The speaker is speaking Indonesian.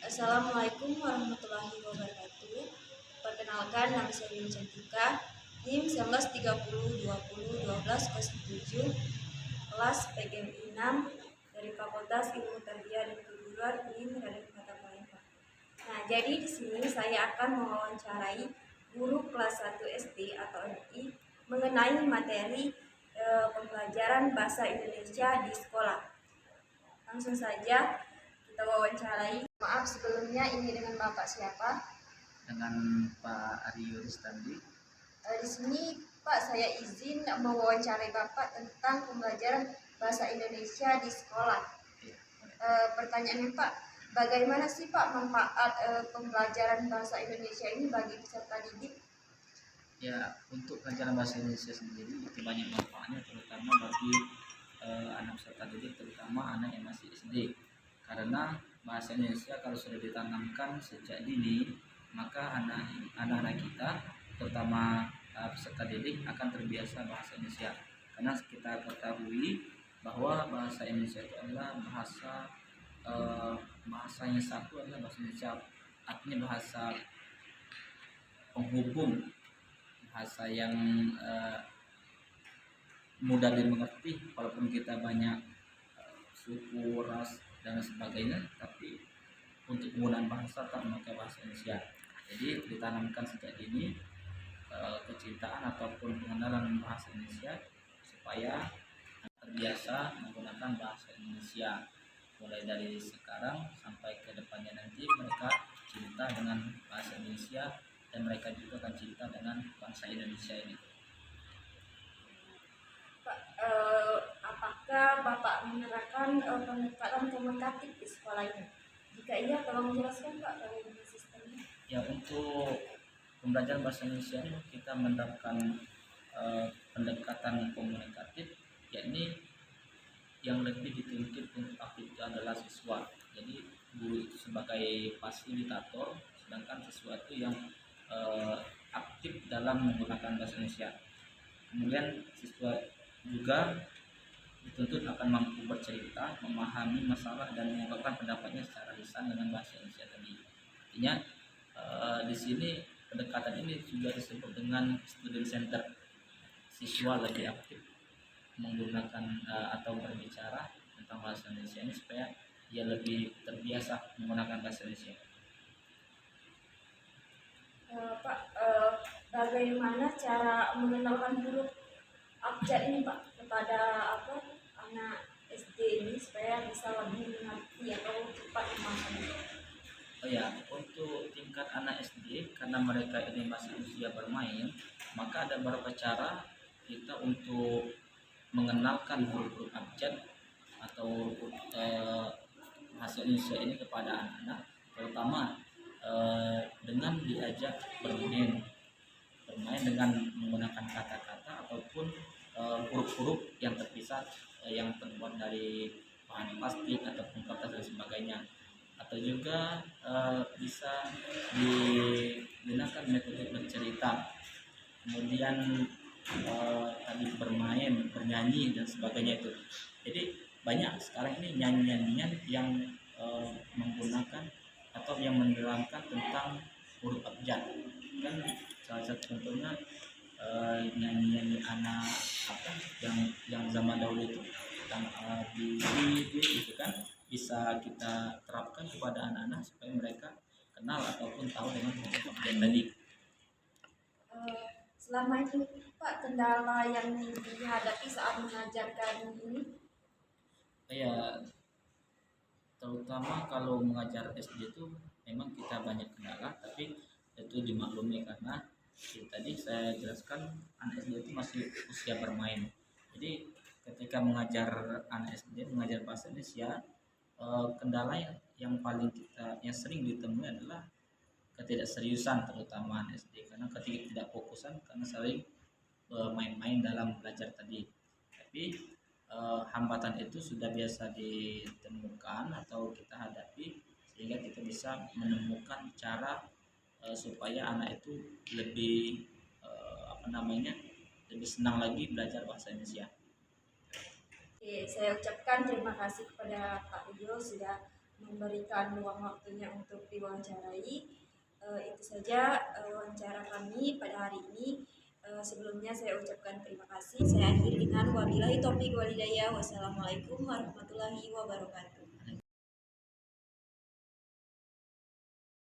Assalamualaikum warahmatullahi wabarakatuh. Perkenalkan, nama saya Yuni Cantika, NIM 1930201207, kelas PGMI 6 dari Fakultas Ilmu Tarbiyah dan Keguruan UIN Raden Fatah Palembang. Nah, jadi di sini saya akan mewawancarai guru kelas 1 SD atau MI mengenai materi pembelajaran bahasa Indonesia di sekolah. Langsung saja kita wawancarai. Maaf sebelumnya, ini dengan Bapak siapa? Dengan Pak Aryo Ristandi. Di sini Pak, saya izin mewawancarai Bapak tentang pembelajaran bahasa Indonesia di sekolah. Pertanyaannya Pak, bagaimana sih Pak manfaat pembelajaran bahasa Indonesia ini bagi peserta didik? Ya, untuk pelajaran bahasa Indonesia sendiri itu banyak manfaatnya, terutama bagi anak peserta didik, terutama anak yang masih SD. Karena bahasa Indonesia kalau sudah ditanamkan sejak dini, maka anak-anak kita, terutama peserta didik, akan terbiasa bahasa Indonesia. Karena kita ketahui bahwa bahasa Indonesia itu adalah bahasa yang satu adalah bahasa Indonesia, artinya bahasa penghubung, bahasa yang mudah dimengerti walaupun kita banyak suku, ras dan sebagainya, tapi untuk penggunaan bahasa tetap memakai bahasa Indonesia. Jadi ditanamkan sejak dini kecintaan ataupun pengenalan bahasa Indonesia supaya terbiasa menggunakan bahasa Indonesia. Mulai dari sekarang sampai ke depannya nanti mereka cinta dengan bahasa Indonesia dan mereka juga akan cinta dengan bangsa Indonesia ini. Pak, apakah Bapak menerapkan pendekatan komunikatif di sekolah ini? Jika iya, tolong jelaskan Pak bagaimana sistemnya. Ya, untuk pembelajaran bahasa Indonesia ini kita menerapkan pendekatan komunikatif, yakni yang lebih dituntut untuk aktif adalah siswa. Jadi guru itu sebagai fasilitator, sedangkan siswa itu yang aktif dalam menggunakan bahasa Indonesia. Kemudian siswa juga dituntut akan mampu bercerita, memahami masalah dan mengungkapkan pendapatnya secara lisan dengan bahasa Indonesia tadi. Artinya di sini pendekatan ini juga disebut dengan student center. Siswa lebih aktif menggunakan atau berbicara tentang bahasa Indonesia ini supaya dia lebih terbiasa menggunakan bahasa Indonesia. Pak, bagaimana cara mengenalkan huruf abjad ini Pak kepada anak SD ini supaya bisa lebih mengerti atau cepat memahami? Oh ya, untuk tingkat anak SD, karena mereka ini masih usia bermain, maka ada beberapa cara kita untuk mengenalkan huruf-huruf abjad atau bahasa Indonesia ini kepada anak-anak, terutama dengan diajak bermain dengan menggunakan kata-kata ataupun huruf-huruf yang terpisah, yang terbuat dari bahan plastik ataupun kertas dan sebagainya. Atau juga bisa digunakan metode bercerita, kemudian tadi bermain, bernyanyi dan sebagainya itu. Jadi banyak sekarang ini nyanyian yang menggunakan atau yang menerangkan tentang huruf abjad. Kan salah satu contohnya nyanyi anak yang zaman dahulu itu tentang itu kan bisa kita terapkan kepada anak-anak supaya mereka kenal ataupun tahu dengan huruf abjad tadi. Selama ini Pak, kendala yang dihadapi saat mengajarkan ini? Ya, terutama kalau mengajar SD itu memang kita banyak kendala, tapi itu dimaklumi karena tadi saya jelaskan anak SD itu masih usia bermain. Jadi ketika mengajar anak SD, mengajar bahasa Indonesia, kendala yang paling yang sering ditemui adalah ketidakseriusan, terutama anak SD, karena tidak fokusan karena sering main-main dalam belajar tadi. Tapi hambatan itu sudah biasa ditemukan atau kita hadapi sehingga kita bisa menemukan cara supaya anak itu lebih lebih senang lagi belajar bahasa Indonesia. Oke, saya ucapkan terima kasih kepada Pak Rio sudah memberikan luang waktunya untuk diwawancarai. Itu saja wawancara kami pada hari ini. Sebelumnya saya ucapkan terima kasih. Saya akhiri dengan wabillahi taufiq walhidayah. Wassalamualaikum warahmatullahi wabarakatuh.